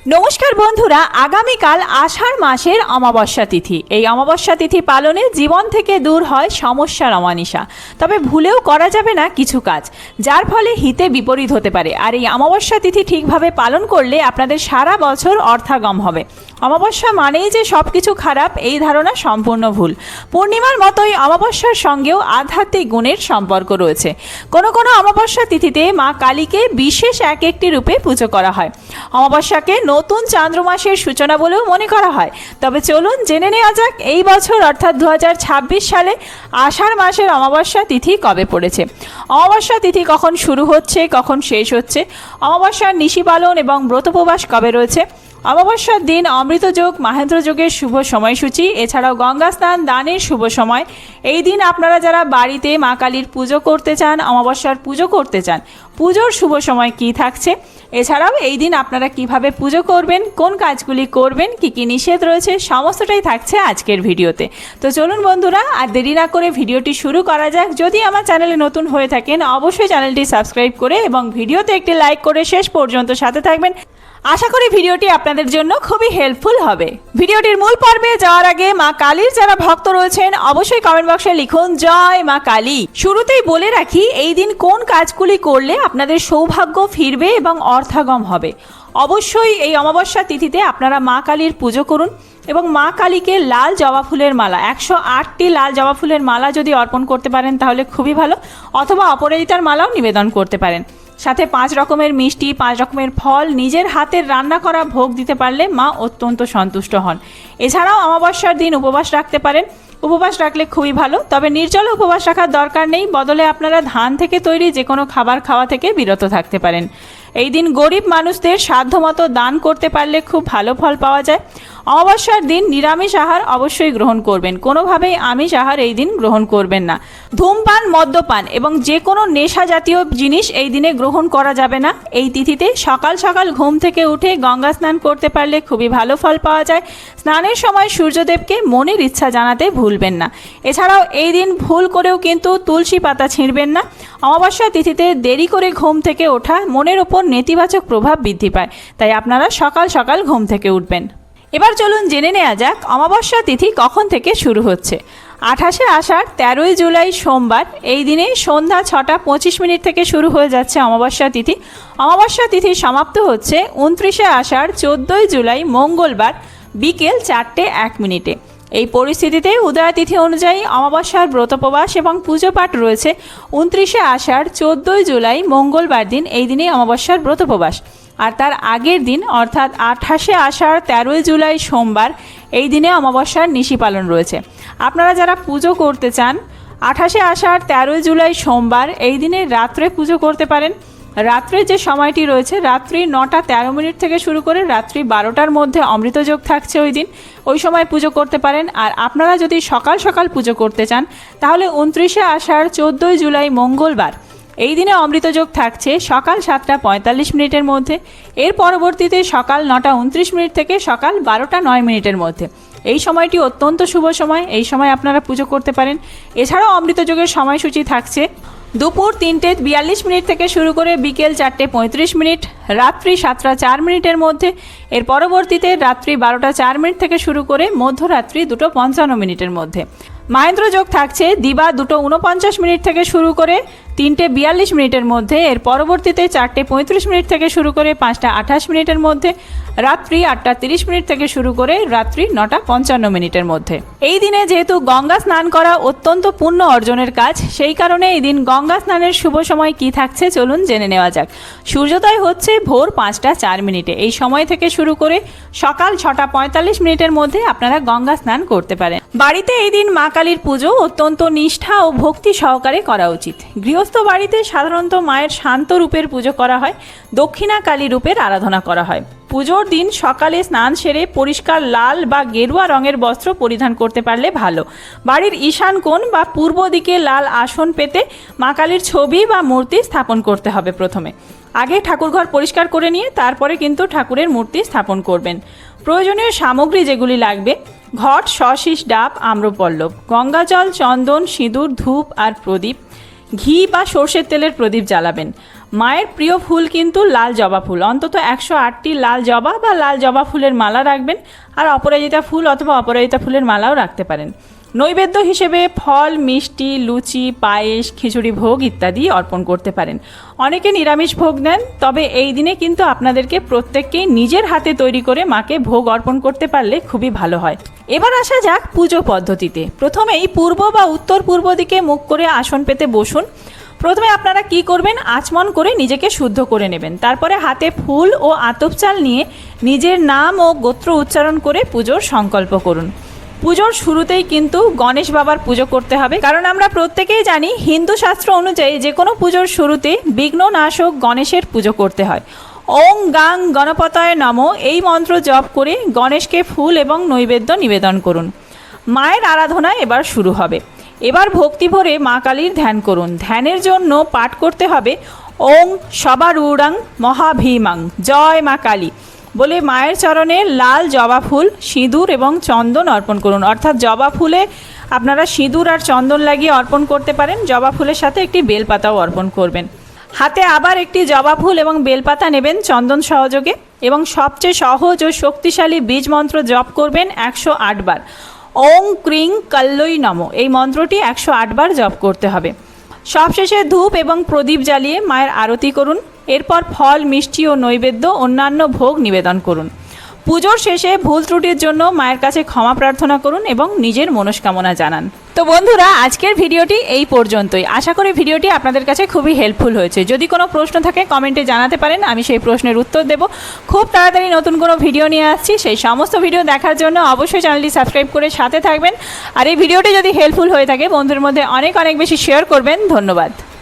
নমস্কার বন্ধুরা, আগামীকাল আষাঢ় মাসের অমাবস্যা তিথি। এই অমাবস্যা তিথি পালনে জীবন থেকে দূর হয় সমস্যার অমানিসা। তবে ভুলেও করা যাবে না কিছু কাজ, যার ফলে হিতে বিপরীত হতে পারে। আর এই অমাবস্যা তিথি ঠিকভাবে পালন করলে আপনাদের সারা বছর অর্থাগম হবে। অমাবস্যা মানেই যে সব কিছু খারাপ, এই ধারণা সম্পূর্ণ ভুল। পূর্ণিমার মতোই অমাবস্যার সঙ্গেও আধ্যাত্মিক গুণের সম্পর্ক রয়েছে। কোনো কোনো অমাবস্যা তিথিতে মা কালীকে বিশেষ একটি রূপে পুজো করা হয়। অমাবস্যাকে নতুন চান্দ্রমাসের সূচনা বলেও মনে করা হয়। তবে চলুন জেনে নেওয়া যাক এই বছর অর্থাৎ 2026 সালে আষাঢ় মাসের অমাবস্যা তিথি কবে পড়েছে, অমাবস্যা তিথি কখন শুরু হচ্ছে, কখন শেষ হচ্ছে, অমাবস্যার নিশি পালন এবং ব্রতোপবাস কবে রয়েছে, অমাবস্যার দিন অমৃত যোগ মাহেন্দ্র যোগের শুভ সময়সূচি, এছাড়াও গঙ্গা স্নান দানের শুভ সময়। এই দিন আপনারা যারা বাড়িতে মা কালীর পুজো করতে চান, অমাবস্যার পুজো করতে চান, পুজোর শুভ সময় কি থাকছে, এছাড়াও এই দিন আপনারা কিভাবে পুজো করবেন, কোন কাজগুলি করবেন, কি কি নিষেধ রয়েছে, সমস্তটাই থাকছে আজকের ভিডিওতে। তো চলুন বন্ধুরা, আর দেরি না করে ভিডিওটি শুরু করা যাক। যদি আমার চ্যানেলে নতুন হয়ে থাকেন অবশ্যই চ্যানেলটি সাবস্ক্রাইব করে এবং ভিডিওতে একটি লাইক করে শেষ পর্যন্ত সাথে থাকবেন। আশা করি ভিডিওটি আপনাদের জন্য খুবই হেল্পফুল হবে। ভিডিওটির মূল পর্বে যাওয়ার আগে মা কালীর যারা ভক্ত রয়েছেন অবশ্যই কমেন্ট বক্সে লিখুন জয় মা কালী। শুরুতেই বলে রাখি, এই দিন কোন কাজগুলি করলে আপনাদের সৌভাগ্য ফিরবে এবং অর্থাগম হবে। অবশ্যই এই অমাবস্যা তিথিতে আপনারা মা কালীর পুজো করুন এবং মা কালীকে লাল জবা ফুলের মালা 108টি লাল জবা ফুলের মালা যদি অর্পণ করতে পারেন তাহলে খুবই ভালো, অথবা অপরাজিতার মালাও নিবেদন করতে পারেন। সাথে 5 রকমের মিষ্টি, 5 রকমের ফল, নিজের হাতের রান্না করা ভোগ দিতে পারলে মা অত্যন্ত সন্তুষ্ট হন। এছাড়াও অমাবস্যার দিন উপবাস রাখতে পারেন। উপবাস রাখলে খুবই ভালো, তবে নির্জল উপবাস রাখার দরকার নেই। বদলে আপনারা ধান থেকে তৈরি যে কোনো খাবার খাওয়া থেকে বিরত থাকতে পারেন। এই দিন গরিব মানুষদের সাধ্যমতো দান করতে পারলে খুব ভালো ফল পাওয়া যায়। অমাবস্যার দিন নিরামিষ আহার অবশ্যই গ্রহণ করবেন, কোনোভাবেই আমিষ আহার এই দিন গ্রহণ করবেন না। ধূমপান, মদ্যপান এবং যে কোনো নেশা জাতীয় জিনিস এই দিনে গ্রহণ করা যাবে না। এই তিথিতে সকাল সকাল ঘুম থেকে উঠে গঙ্গা স্নান করতে পারলে খুবই ভালো ফল পাওয়া যায়। স্নানের সময় সূর্যদেবকে মনের ইচ্ছা জানাতে ভুলবেন না। এছাড়াও এই দিন ভুল করেও কিন্তু তুলসী পাতা ছিঁড়বেন না। অমাবস্যা তিথিতে দেরি করে ঘুম থেকে ওঠা মনের ওপর নেতিবাচক প্রভাব বৃদ্ধি পায়, তাই আপনারা সকাল সকাল ঘুম থেকে উঠবেন। এবার চলুন জেনে নেওয়া যাক অমাবস্যা তিথি কখন থেকে শুরু হচ্ছে। 28শে আষাঢ় 13ই জুলাই সোমবার, এই দিনে সন্ধ্যা 6টা 25 মিনিট থেকে শুরু হয়ে যাচ্ছে অমাবস্যা তিথি। অমাবস্যা তিথি সমাপ্ত হচ্ছে 29শে আষাঢ় 14ই জুলাই মঙ্গলবার বিকেল 4টে 1 মিনিটে। এই পরিস্থিতিতে উদয় তিথি অনুযায়ী অমাবস্যার ব্রতোপবাস এবং পুজো পাঠ রয়েছে 29শে আষাঢ় 14ই জুলাই মঙ্গলবার দিন। এই দিনেই অমাবস্যার ব্রতোপবাস। আর তার আগের দিন অর্থাৎ 28শে আষাঢ় 13ই জুলাই সোমবার, এই দিনে অমাবস্যার নিশি পালন রয়েছে। আপনারা যারা পুজো করতে চান 28শে আষাঢ় 13ই জুলাই সোমবার, এই দিনে রাত্রে পুজো করতে পারেন। রাত্রে যে সময়টি রয়েছে রাত্রি 9টা 13 মিনিট থেকে শুরু করে রাত্রি 12টার মধ্যে অমৃতযোগ থাকছে ওই দিন, ওই সময় পুজো করতে পারেন। আর আপনারা যদি সকাল সকাল পুজো করতে চান তাহলে 29শে আষাঢ় 14ই জুলাই মঙ্গলবার, এই দিনে অমৃতযোগ থাকছে সকাল 7টা 45 মিনিটের মধ্যে। এর পরবর্তীতে সকাল 9টা 29 মিনিট থেকে সকাল 12টা 9 মিনিটের মধ্যে। এই সময়টি অত্যন্ত শুভ সময়, এই সময় আপনারা পুজো করতে পারেন। এছাড়াও অমৃতযোগের সময়সূচি থাকছে দুপুর 3টে 42 মিনিট থেকে শুরু করে বিকেল 4টে 35 মিনিট, রাত্রি 7টা 4 মিনিটের মধ্যে। এর পরবর্তীতে রাত্রি 12টা 4 মিনিট থেকে শুরু করে মধ্যরাত্রি 2টো 55 মিনিটের মধ্যে। মাহেন্দ্র যোগ থাকছে দিবা 2টো 49 মিনিট থেকে শুরু করে 3টে 42 মিনিটের মধ্যে। এর পরবর্তীতে 4টে 35 মিনিট থেকে শুরু করে 5টা 28 মিনিটের মধ্যে, রাত্রি 8টা 30 মিনিট থেকে শুরু করে রাত্রি 9টা 55 মিনিটের মধ্যে। এই দিনে যেহেতু গঙ্গা স্নান করা অত্যন্ত পুণ্য অর্জনের কাজ, সেই কারণে এই দিন গঙ্গা স্নানের শুভ সময় কি থাকছে চলুন জেনে নেওয়া যাক। সূর্যোদয় হচ্ছে ভোর 5টা 4 মিনিটে। এই সময় থেকে শুরু করে সকাল 6টা 45 মিনিটের মধ্যে আপনারা গঙ্গা স্নান করতে পারেন। বাড়িতে এই দিন মা কালীর পুজো অত্যন্ত নিষ্ঠা ও ভক্তি সহকারে করা উচিত। গৃহস্থ বাড়িতে সাধারণত মায়ের শান্ত রূপের পুজো করা হয়, দক্ষিণা কালী রূপের আরাধনা করা হয়। পুজোর দিন সকালে স্নান সেরে পরিষ্কার লাল বা গেরুয়া রঙের বস্ত্র পরিধান করতে পারলে ভালো। বাড়ির ঈশান কোণ বা পূর্ব দিকে লাল আসন পেতে মা কালীর ছবি বা মূর্তি স্থাপন করতে হবে। প্রথমে আগে ঠাকুরঘর পরিষ্কার করে নিয়ে তারপরে কিন্তু ঠাকুরের মূর্তি স্থাপন করবেন। প্রয়োজনীয় সামগ্রী যেগুলি লাগবে: ঘট, শশীষ ডাব, আম্রপল্লব, গঙ্গাজল, চন্দন, সিঁদুর, ধূপ আর প্রদীপ। ঘি বা সর্ষের তেলের প্রদীপ জ্বালাবেন। মায়ের প্রিয় ফুল কিন্তু লাল জবা ফুল, অন্তত 108টি লাল জবা বা লাল জবা ফুলের মালা রাখবেন, আর অপরাজিতা ফুল অথবা অপরাজিতা ফুলের মালাও রাখতে পারেন। নৈবেদ্য হিসেবে ফল, মিষ্টি, লুচি, পায়েস, খিচুড়ি ভোগ ইত্যাদি অর্পণ করতে পারেন। অনেকে নিরামিষ ভোগ দেন, তবে এই দিনে কিন্তু আপনাদেরকে প্রত্যেককেই নিজের হাতে তৈরি করে মাকে ভোগ অর্পণ করতে পারলে খুবই ভালো হয়। এবার আসা যাক পুজো পদ্ধতিতে। প্রথমেই পূর্ব বা উত্তর পূর্ব দিকে মুখ করে আসন পেতে বসুন। প্রথমে আপনারা কি করবেন, আচমন করে নিজেকে শুদ্ধ করে নেবেন। তারপরে হাতে ফুল ও আতপ চাল নিয়ে নিজের নাম ও গোত্র উচ্চারণ করে পুজোর সংকল্প করুন। পুজোর শুরুতেই কিন্তু গণেশ বাবার পুজো করতে হবে, কারণ আমরা প্রত্যেকেই জানি হিন্দু শাস্ত্র অনুযায়ী যে কোনো পুজোর শুরুতে বিঘ্ননাশক গণেশের পুজো করতে হয়। ওং গাং গণপতায় নমঃ এই মন্ত্র জপ করে গণেশকে ফুল এবং নৈবেদ্য নিবেদন করুন। মায়ের আরাধনা এবার শুরু হবে। এবার ভক্তি ভরে মা কালীর ধ্যান করুন। ধ্যানের জন্য পাঠ করতে হবে ওং সবারূঢ়ং মহাভীমাং জয় মা কালী বলে মায়ের চরণে লাল জবা ফুল, সিঁদুর এবং চন্দন অর্পণ করুন। অর্থাৎ জবা ফুলে আপনারা সিঁদুর আর চন্দন লাগিয়ে অর্পণ করতে পারেন। জবা ফুলের সাথে একটি বেলপাতাও অর্পণ করবেন। হাতে আবার একটি জবা ফুল এবং বেলপাতা নেবেন চন্দন সহযোগে, এবং সবচেয়ে সহজ ও শক্তিশালী বীজ মন্ত্র জপ করবেন 108 বার। ওং ক্রিং কল্লই নমঃ এই মন্ত্রটি 108 বার জপ করতে হবে। সবশেষে ধূপ এবং প্রদীপ জ্বালিয়ে মায়ের আরতি করুন। এরপর ফল, মিষ্টি ও নৈবেদ্য অন্যান্য ভোগ নিবেদন করুন। পুজোর শেষে ভুল ত্রুটির জন্য মায়ের কাছে ক্ষমা প্রার্থনা করুন এবং নিজের মনস্কামনা জানান। তো বন্ধুরা, আজকের ভিডিওটি এই পর্যন্তই। আশা করি ভিডিওটি আপনাদের কাছে খুবই হেল্পফুল হয়েছে। যদি কোনো প্রশ্ন থাকে কমেন্টে জানাতে পারেন, আমি সেই প্রশ্নের উত্তর দেব। খুব তাড়াতাড়ি নতুন কোনো ভিডিও নিয়ে আসছি। সেই সমস্ত ভিডিও দেখার জন্য অবশ্যই চ্যানেলটি সাবস্ক্রাইব করে সাথে থাকবেন। আর এই ভিডিওটি যদি হেল্পফুল হয়ে থাকে বন্ধুদের মধ্যে অনেক অনেক বেশি শেয়ার করবেন। ধন্যবাদ।